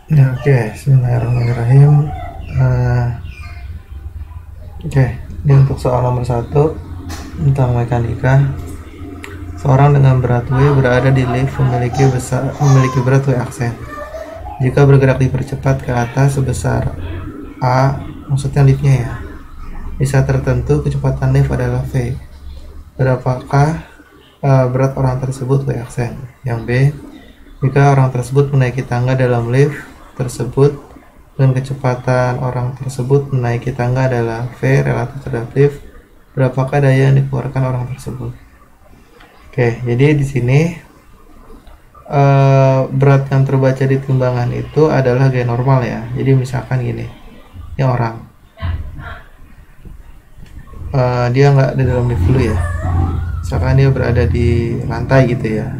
Nah, oke, Bismillahirrahmanirrahim. Eh, oke, ini untuk soal nomor 1 tentang mekanika. Seorang dengan berat W berada di lift memiliki berat W aksen. Jika bergerak dipercepat ke atas sebesar A, maksudnya liftnya ya, di saat tertentu kecepatan lift adalah V. Berapakah berat orang tersebut W aksen? Yang B, jika orang tersebut menaiki tangga dalam lift tersebut dengan kecepatan orang tersebut menaiki tangga adalah V relatif terhadap lift, berapakah daya yang dikeluarkan orang tersebut? Oke, jadi di sini berat yang terbaca di timbangan itu adalah G normal ya. Jadi misalkan gini, ini orang, dia nggak di dalam lift dulu ya. Misalkan dia berada di lantai gitu ya,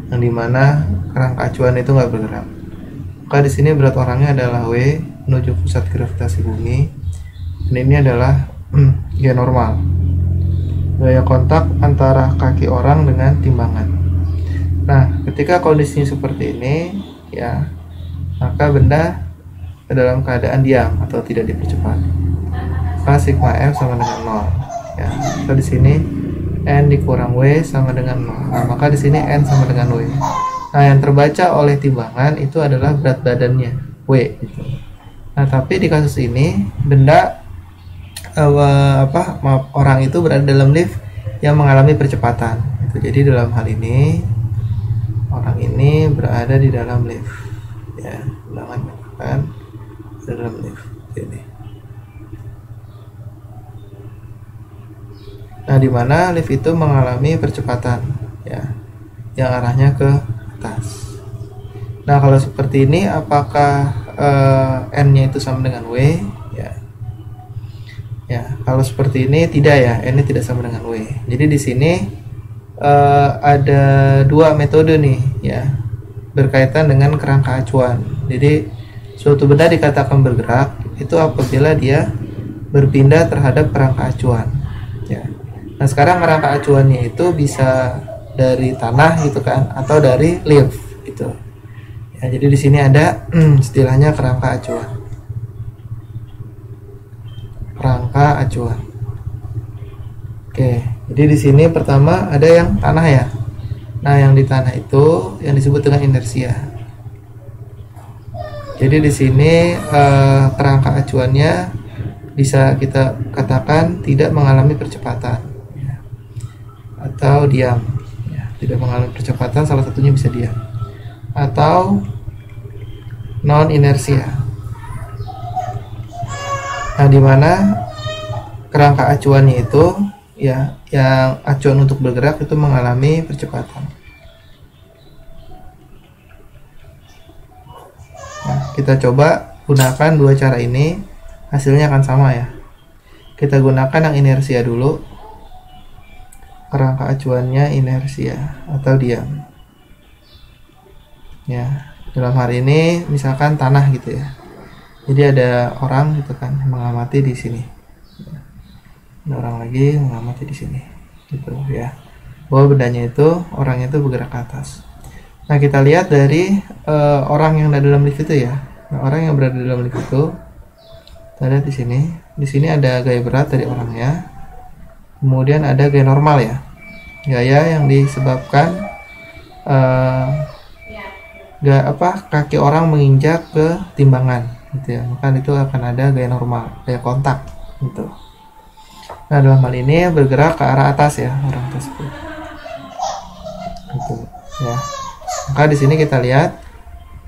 yang dimana kerangka acuan itu nggak bergerak. Maka di sini berat orangnya adalah W menuju pusat gravitasi bumi, dan ini adalah G normal, gaya kontak antara kaki orang dengan timbangan. Nah, ketika kondisinya seperti ini ya, maka benda dalam keadaan diam atau tidak dipercepat, maka sigma F sama dengan 0 ya. Atau di sini N dikurang W sama dengan 0. Nah, maka di sini N sama dengan W. Nah, yang terbaca oleh timbangan itu adalah berat badannya, W gitu. Nah, tapi di kasus ini benda orang itu berada dalam lift yang mengalami percepatan gitu. Jadi dalam hal ini orang ini berada di dalam lift ya, kan dalam lift ini. Nah, di mana lift itu mengalami percepatan ya, yang arahnya ke atas. Nah, kalau seperti ini apakah N-nya itu sama dengan W ya? Ya, kalau seperti ini tidak ya, N-nya tidak sama dengan W. Jadi di sini ada dua metode nih ya, berkaitan dengan kerangka acuan. Jadi suatu benda dikatakan bergerak itu apabila dia berpindah terhadap kerangka acuan ya. Nah, sekarang kerangka acuannya itu bisa dari tanah gitu kan, atau dari lift gitu ya. Jadi di sini ada istilahnya kerangka acuan. Kerangka acuan. Oke, jadi di sini pertama ada yang tanah ya. Nah, yang di tanah itu yang disebut dengan inersia. Jadi di sini kerangka acuannya bisa kita katakan tidak mengalami percepatan ya, atau diam ya, tidak mengalami percepatan, salah satunya bisa diam atau non inersia. Nah, dimana kerangka acuannya itu ya, yang acuan untuk bergerak itu mengalami percepatan. Nah, kita coba gunakan dua cara ini, hasilnya akan sama ya. Kita gunakan yang inersia dulu, kerangka acuannya inersia atau diam ya. Dalam hal ini misalkan tanah gitu ya, jadi ada orang gitu kan mengamati di sini, ada orang lagi mengamati di sini gitu ya, bahwa bendanya itu, orangnya itu bergerak ke atas. Nah, kita lihat dari orang yang ada dalam lift itu ya. Nah, orang yang berada dalam lift itu, kita lihat di sini. Di sini ada gaya berat dari orangnya, kemudian ada gaya normal ya, gaya yang disebabkan kaki orang menginjak ke timbangan gitu ya, maka itu akan ada gaya normal, gaya kontak gitu. Nah, dalam hal ini bergerak ke arah atas ya orang tersebut gitu ya. Maka di sini kita lihat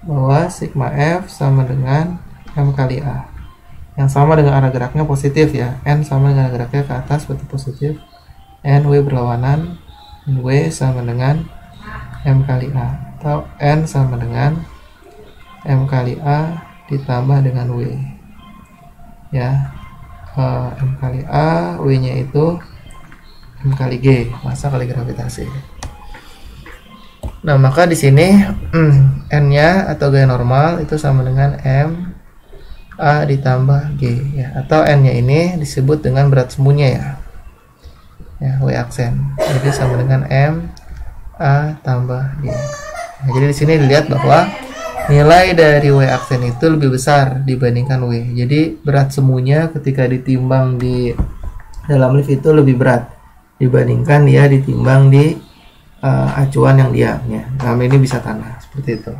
bahwa sigma F sama dengan M kali A, yang sama dengan arah geraknya positif ya. N sama dengan arah geraknya ke atas berarti positif, N W berlawanan, W sama dengan M kali A, atau N sama dengan M kali A ditambah dengan W ya. M kali A, W nya itu M kali G, massa kali gravitasi. Nah, maka di sini N nya atau gaya normal itu sama dengan M A ditambah G ya, atau N nya ini disebut dengan berat sembunyinya ya, W aksen, jadi sama dengan M A tambah G. Nah, jadi di sini dilihat bahwa nilai dari W aksen itu lebih besar dibandingkan W. Jadi berat semuanya ketika ditimbang di dalam lift itu lebih berat dibandingkan dia ditimbang di acuan yang diam ya. Dalam ini bisa tanah seperti itu.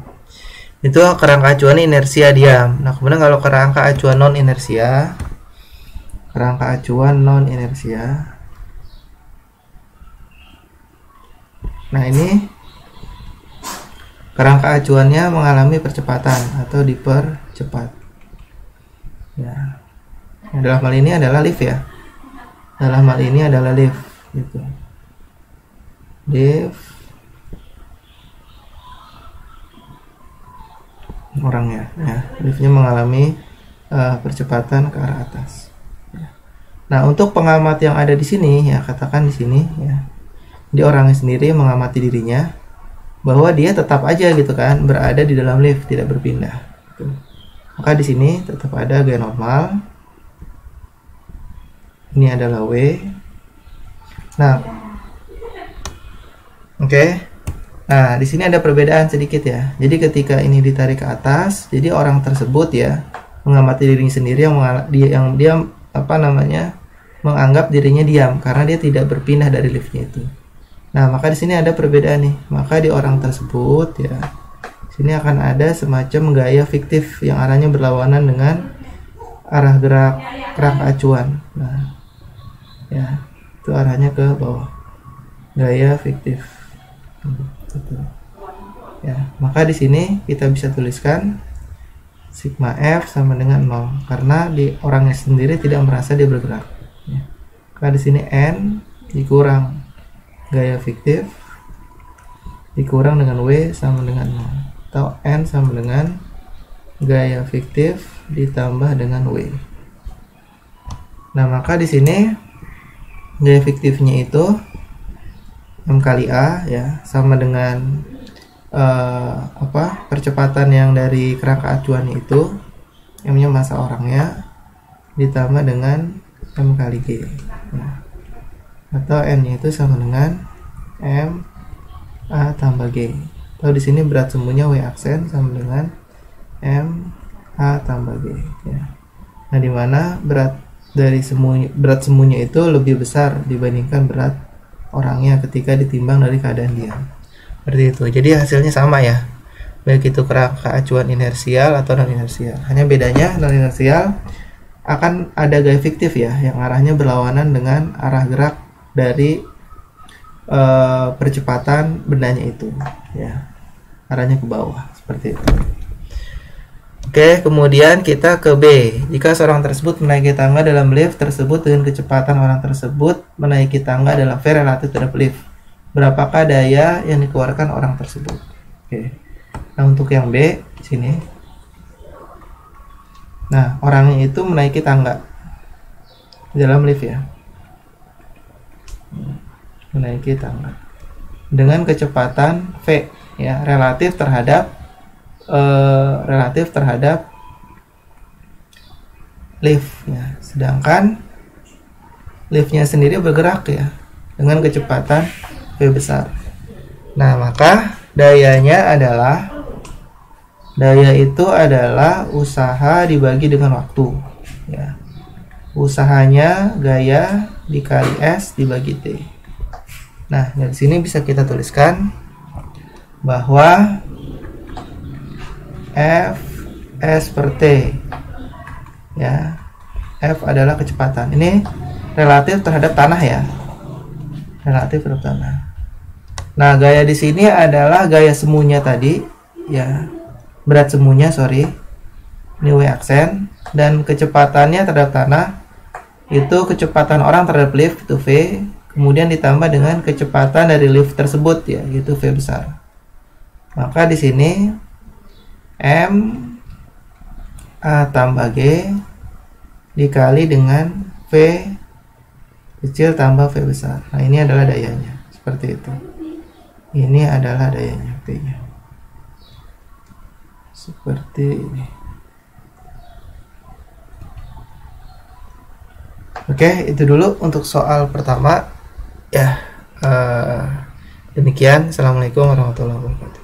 Itu kerangka acuan inersia diam. Nah, kemudian kalau kerangka acuan non inersia, nah ini kerangka acuannya mengalami percepatan atau dipercepat. Ya. Dalam hal ini adalah lift ya. Dalam hal ini adalah lift gitu. Lift orangnya ya. Liftnya mengalami percepatan ke arah atas. Ya. Nah, untuk pengamat yang ada di sini ya, katakan di sini ya. Dia orangnya sendiri mengamati dirinya bahwa dia tetap aja gitu kan berada di dalam lift, tidak berpindah gitu. Maka di sini tetap ada gaya normal. Ini adalah W. Nah, oke. Nah, di sini ada perbedaan sedikit ya. Jadi ketika ini ditarik ke atas, jadi orang tersebut ya mengamati dirinya sendiri yang dia menganggap dirinya diam karena dia tidak berpindah dari liftnya itu. Nah, maka di sini ada perbedaan nih. Maka di orang tersebut ya, sini akan ada semacam gaya fiktif yang arahnya berlawanan dengan arah gerak kerangka acuan. Nah, ya, itu arahnya ke bawah. Gaya fiktif. Ya, maka di sini kita bisa tuliskan sigma F sama dengan 0 karena di orangnya sendiri tidak merasa dia bergerak. Ya. Maka di sini N dikurang gaya fiktif dikurang dengan W sama dengan 0 atau N sama dengan gaya fiktif ditambah dengan W. Nah, maka di sini gaya fiktifnya itu M kali A ya sama dengan percepatan yang dari kerangka acuannya itu M-nya massa orangnya ditambah dengan M kali G ya. Atau N-nya itu sama dengan M A tambah G. Atau di sini berat sembunyinya W aksen sama dengan M A tambah G ya. Nah, di mana berat sembunyinya itu lebih besar dibandingkan berat orangnya ketika ditimbang dari keadaan diam. Seperti itu. Jadi hasilnya sama ya. Baik itu kerangka acuan inersial atau non inersial. Hanya bedanya non inersial akan ada gaya fiktif ya yang arahnya berlawanan dengan arah gerak dari percepatan bendanya itu ya, arahnya ke bawah seperti itu. Oke, kemudian kita ke B. Jika seorang tersebut menaiki tangga dalam lift tersebut dengan kecepatan orang tersebut menaiki tangga dalam V relatif terhadap lift, berapakah daya yang dikeluarkan orang tersebut? Oke. Nah, untuk yang B sini, nah orangnya itu menaiki tangga di dalam lift ya, menaiki tangga dengan kecepatan V ya relatif terhadap lift ya, sedangkan liftnya sendiri bergerak ya dengan kecepatan V besar. Nah, maka daya itu adalah usaha dibagi dengan waktu ya. Usahanya gaya dikali S dibagi T. Nah, dari sini bisa kita tuliskan bahwa F S per T ya. F adalah kecepatan. Ini relatif terhadap tanah ya. Relatif terhadap tanah. Nah, gaya di sini adalah gaya semuanya tadi ya. Berat semuanya, sorry. Ini W aksen dan kecepatannya terhadap tanah itu kecepatan orang terhadap lift itu V, kemudian ditambah dengan kecepatan dari lift tersebut ya, yaitu V besar. Maka di sini M A tambah G dikali dengan V kecil tambah V besar. Nah, ini adalah dayanya. Seperti itu. Ini adalah dayanya P-nya. Seperti ini. Oke, itu dulu untuk soal pertama ya. Demikian. Assalamualaikum warahmatullahi wabarakatuh.